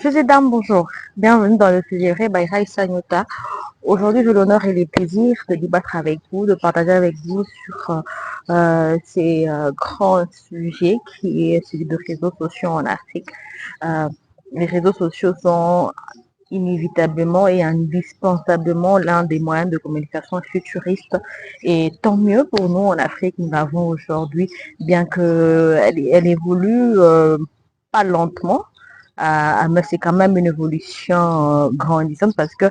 Monsieur Zedam, bonjour. Bienvenue dans le sujet by Raissa Nyota. Aujourd'hui, j'ai l'honneur et le plaisir de débattre avec vous, de partager avec vous sur ces grands sujets qui est celui de réseaux sociaux en Afrique. Euh, les réseaux sociaux sont inévitablement et indispensablement l'un des moyens de communication futuriste. Et tant mieux pour nous en Afrique, nous l'avons aujourd'hui, bien qu'elle évolue pas lentement, mais c'est quand même une évolution grandissante parce que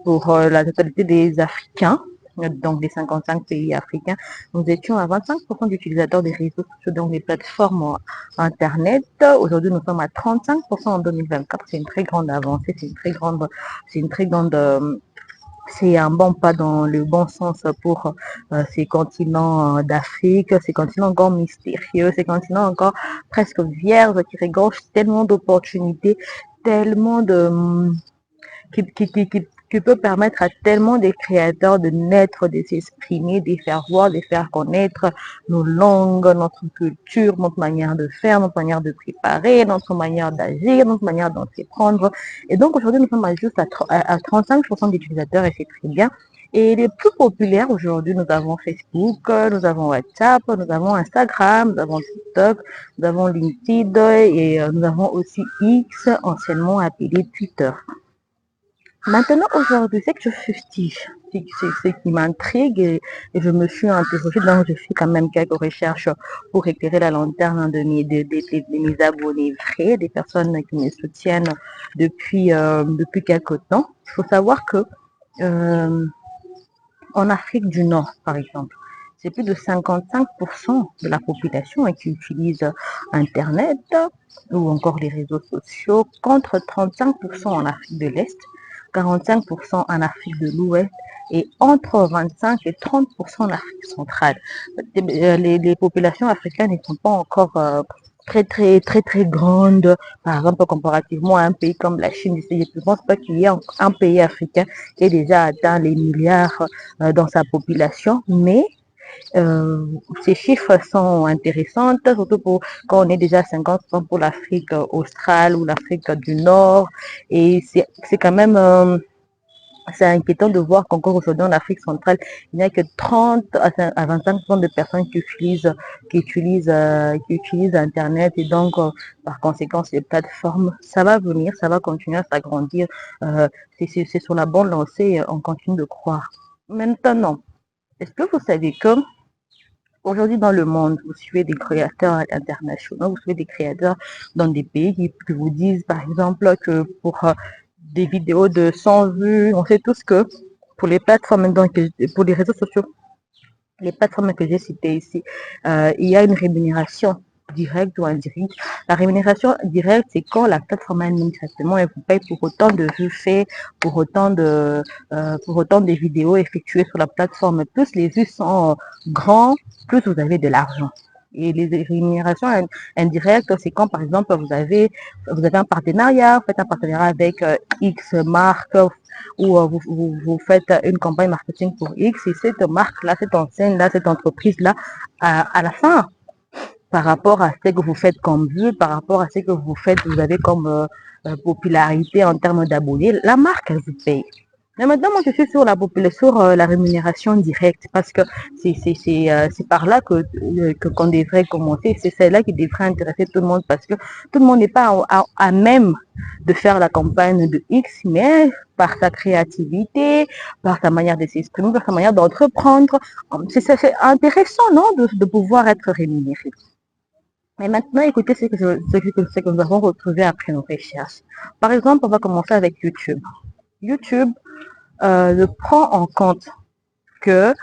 pour la totalité des Africains, donc des 55 pays africains, nous étions à 25% d'utilisateurs des réseaux sociaux, donc des plateformes Internet. Aujourd'hui, nous sommes à 35% en 2024. C'est une très grande avancée, c'est une très grande c'est un bon pas dans le bon sens pour ces continents d'Afrique, ces continents encore mystérieux, ces continents encore presque vierges qui regorgent tellement d'opportunités, tellement de qui peut permettre à tellement de créateurs de naître, de s'exprimer, de faire voir, de faire connaître nos langues, notre culture, notre manière de faire, notre manière de préparer, notre manière d'agir, notre manière d'entreprendre. Et donc aujourd'hui, nous sommes juste à 35% d'utilisateurs et c'est très bien. Et les plus populaires aujourd'hui, nous avons Facebook, nous avons WhatsApp, nous avons Instagram, nous avons TikTok, nous avons LinkedIn et nous avons aussi X, anciennement appelé Twitter. Maintenant, aujourd'hui, c'est que je fustige, c'est ce qui m'intrigue et je me suis interrogée, donc je fais quand même quelques recherches pour éclairer la lanterne de mes abonnés vrais, des personnes qui me soutiennent depuis quelques temps. Il faut savoir que euh, en Afrique du Nord, par exemple, c'est plus de 55% de la population qui utilise Internet ou encore les réseaux sociaux, contre 35% en Afrique de l'Est, 45% en Afrique de l'Ouest et entre 25 et 30% en Afrique centrale. Les populations africaines ne sont pas encore très grandes, par exemple comparativement à un pays comme la Chine. Je ne pense pas qu'il y ait un pays africain qui ait déjà atteint les milliards dans sa population, mais ces chiffres sont intéressants, surtout pour quand on est déjà à 50% pour l'Afrique australe ou l'Afrique du Nord. Et c'est quand même c'est inquiétant de voir qu'encore aujourd'hui en Afrique centrale, il n'y a que 30 à 25% de personnes qui utilisent Internet et donc par conséquent les plateformes, ça va venir, ça va continuer à s'agrandir. C'est sur la bonne lancée, on continue de croire. Maintenant, est-ce que vous savez que aujourd'hui dans le monde, vous suivez des créateurs internationaux, vous suivez des créateurs dans des pays qui vous disent par exemple que pour des vidéos de 100 vues, on sait tous que pour les plateformes, donc pour les réseaux sociaux, les plateformes que j'ai citées ici, il y a une rémunération directe ou indirecte. La rémunération directe, c'est quand la plateforme administrativement elle vous paye pour autant de vues faites, pour autant de vidéos effectuées sur la plateforme. Plus les vues sont grands, plus vous avez de l'argent. Et les rémunérations indirectes, c'est quand, par exemple, vous avez un partenariat, vous faites un partenariat avec X marque ou vous faites une campagne marketing pour X et cette marque-là, cette enseigne-là, cette entreprise-là, à la fin, par rapport à ce que vous faites comme vue, par rapport à ce que vous faites, vous avez comme popularité en termes d'abonnés, la marque, elle vous paye. Mais maintenant, moi, je suis sur la rémunération directe parce que c'est par là qu'on devrait commencer. C'est celle-là qui devrait intéresser tout le monde parce que tout le monde n'est pas à même de faire la campagne de X, mais par sa créativité, par sa manière de s'exprimer, par sa manière d'entreprendre. C'est intéressant, non, de pouvoir être rémunéré. Mais maintenant, écoutez ce que nous avons retrouvé après nos recherches. Par exemple, on va commencer avec YouTube. YouTube prend en compte que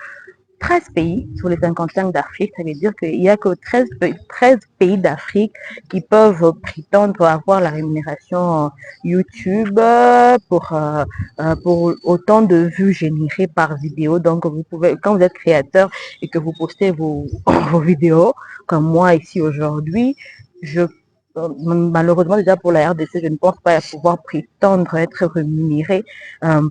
13 pays sur les 55 d'Afrique, ça veut dire qu'il n'y a que 13 pays d'Afrique qui peuvent prétendre avoir la rémunération YouTube pour autant de vues générées par vidéo. Donc, vous pouvez, quand vous êtes créateur et que vous postez vos vidéos, comme moi ici aujourd'hui, malheureusement déjà pour la RDC, je ne pense pas pouvoir prétendre être rémunéré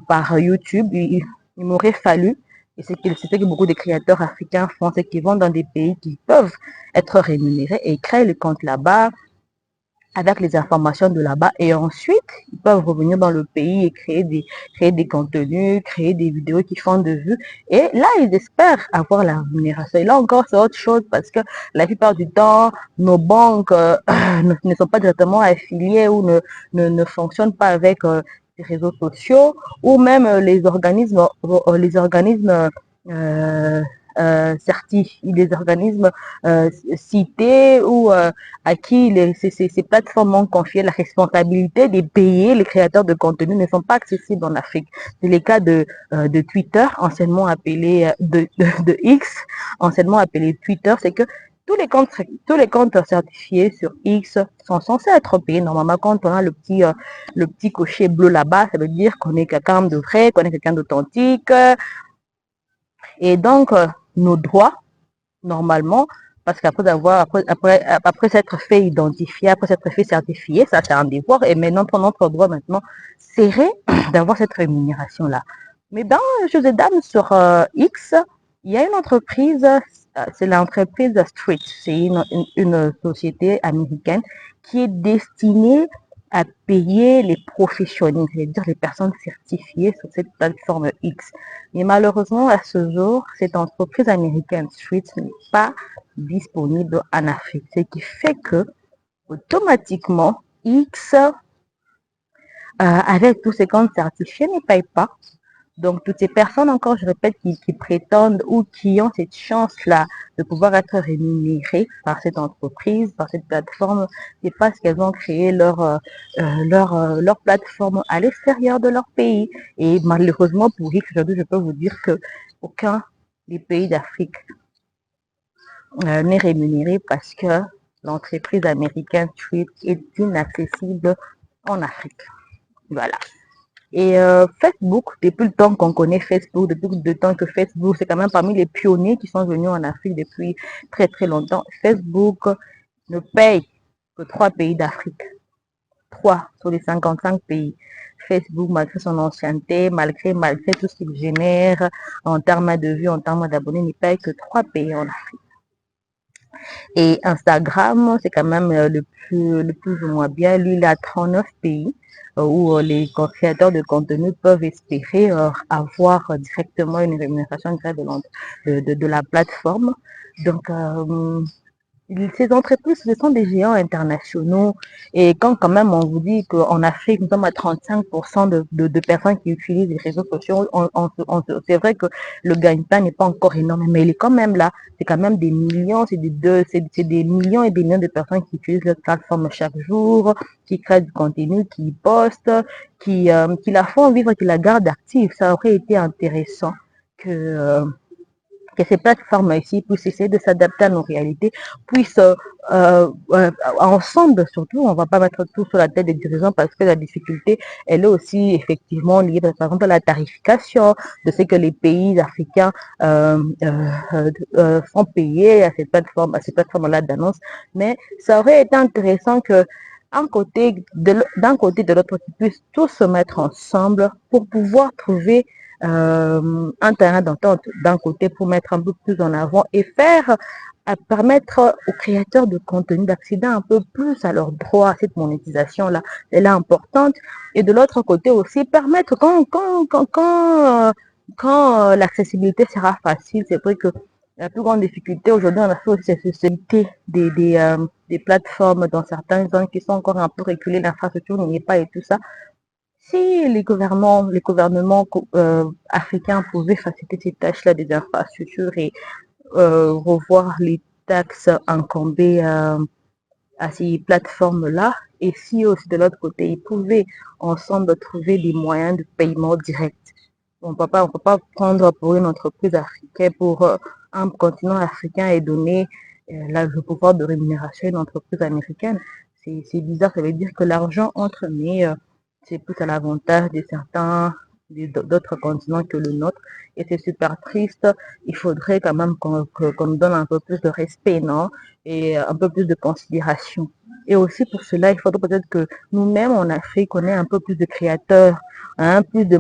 par YouTube. Il m'aurait fallu et c'est ce que beaucoup de créateurs africains font, c'est qu'ils vont dans des pays qui peuvent être rémunérés et ils créent le compte là-bas. avec les informations de là-bas et ensuite ils peuvent revenir dans le pays et créer des contenus, créer des vidéos qui font de vues et là ils espèrent avoir la rémunération. Et là encore c'est autre chose parce que la plupart du temps nos banques ne sont pas directement affiliées ou ne fonctionnent pas avec les réseaux sociaux ou même les organismes des organismes cités ou à qui ces plateformes ont confié la responsabilité de payer les créateurs de contenu ne sont pas accessibles en Afrique. C'est le cas de Twitter, anciennement appelé de X, anciennement appelé Twitter, c'est que tous les comptes certifiés sur X sont censés être payés. Normalement, quand on a le petit cocher bleu là-bas, ça veut dire qu'on est quelqu'un de vrai, qu'on est quelqu'un d'authentique. Et donc, nos droits, normalement, parce après s'être fait identifier, après s'être fait certifier, ça c'est un devoir, et maintenant notre droit maintenant serait d'avoir cette rémunération-là. Mais dans Jeux et Dames sur X, il y a une entreprise, c'est l'entreprise Street, c'est une société américaine qui est destinée à payer les professionnels, c'est-à-dire les personnes certifiées sur cette plateforme X. Mais malheureusement, à ce jour, cette entreprise américaine Street n'est pas disponible en Afrique. Ce qui fait que, automatiquement, X, avec tous ces comptes certifiés, ne paye pas. Donc, toutes ces personnes, encore, je répète, qui prétendent ou qui ont cette chance-là de pouvoir être rémunérées par cette entreprise, par cette plateforme, c'est parce qu'elles ont créé leur plateforme à l'extérieur de leur pays. Et malheureusement, pour X, aujourd'hui, je peux vous dire que aucun des pays d'Afrique n'est rémunéré parce que l'entreprise américaine Tweet est inaccessible en Afrique. Voilà. Et Facebook, depuis le temps qu'on connaît Facebook, depuis le temps que Facebook, c'est quand même parmi les pionniers qui sont venus en Afrique depuis très très longtemps. Facebook ne paye que 3 pays d'Afrique. 3 sur les 55 pays. Facebook, malgré son ancienneté, malgré tout ce qu'il génère en termes de vues, en termes d'abonnés, ne paye que 3 pays en Afrique. Et Instagram, c'est quand même le plus ou moins bien. Lui, il a 39 pays où les créateurs de contenu peuvent espérer avoir directement une rémunération de la plateforme. Donc, ces entreprises, ce sont des géants internationaux. Et quand même on vous dit qu'en Afrique, nous sommes à 35% de personnes qui utilisent les réseaux sociaux, c'est vrai que le gagne-pain n'est pas encore énorme, mais il est quand même là. C'est quand même des millions, c'est des millions et des millions de personnes qui utilisent cette plateforme chaque jour, qui créent du contenu, qui postent, qui la font vivre, qui la gardent active. Ça aurait été intéressant que ces plateformes ici puissent essayer de s'adapter à nos réalités, puissent ensemble surtout, on ne va pas mettre tout sur la tête des dirigeants parce que la difficulté, elle est aussi effectivement liée par exemple à la tarification de ce que les pays africains font payer à ces plateformes-là d'annonce. Mais ça aurait été intéressant que d'un côté de l'autre, qu'ils puissent tous se mettre ensemble pour pouvoir trouver un terrain d'entente d'un côté pour mettre un peu plus en avant et permettre aux créateurs de contenu d'accéder un peu plus à leurs droits, à cette monétisation-là, elle est importante. Et de l'autre côté aussi, permettre quand l'accessibilité sera facile, c'est vrai que la plus grande difficulté aujourd'hui, on a fait aussi cette société des plateformes dans certaines zones qui sont encore un peu reculées, l'infrastructure n'y est pas et tout ça. Si les gouvernements africains pouvaient faciliter ces tâches-là des infrastructures et revoir les taxes incombées à ces plateformes-là, et si aussi de l'autre côté, ils pouvaient ensemble trouver des moyens de paiement direct. On ne peut pas prendre pour une entreprise africaine, pour un continent africain et donner le pouvoir de rémunération à une entreprise américaine. C'est bizarre, ça veut dire que l'argent entre, mais c'est plus à l'avantage de certains, d'autres continents que le nôtre. Et c'est super triste. Il faudrait quand même qu'on nous donne un peu plus de respect, non? Et un peu plus de considération. Et aussi pour cela, il faudrait peut-être que nous-mêmes en Afrique, on ait un peu plus de créateurs, hein, plus de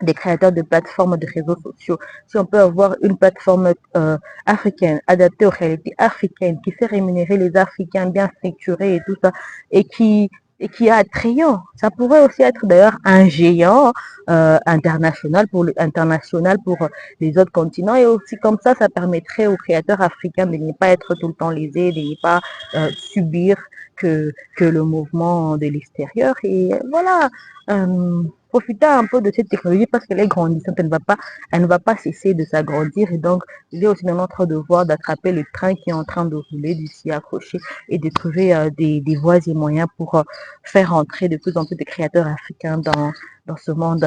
des créateurs de plateformes de réseaux sociaux. Si on peut avoir une plateforme africaine, adaptée aux réalités africaines, qui fait rémunérer les Africains bien structurés et tout ça, et qui est attrayant. Ça pourrait aussi être d'ailleurs un géant international pour les autres continents. Et aussi comme ça permettrait aux créateurs africains de ne pas être tout le temps lésés, de ne pas subir que le mouvement de l'extérieur. Et voilà, profiter un peu de cette technologie parce qu'elle est grandissante, elle ne va pas cesser de s'agrandir. Et donc, il est aussi de notre devoir d'attraper le train qui est en train de rouler, de s'y accrocher et de trouver des voies et moyens pour faire entrer de plus en plus de créateurs africains dans ce monde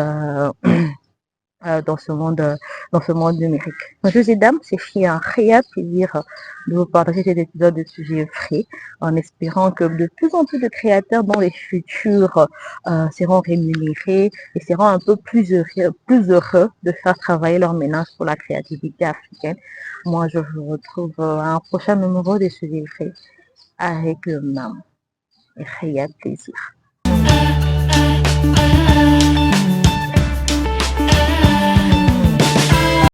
dans ce monde, dans ce monde numérique. Messieurs et dames, c'est un réel plaisir de vous partager cet épisode de sujet frais, en espérant que de plus en plus de créateurs dans les futurs seront rémunérés et seront un peu plus heureux de faire travailler leur ménage pour la créativité africaine. Moi, je vous retrouve à un prochain numéro de sujet frais avec le même réel plaisir.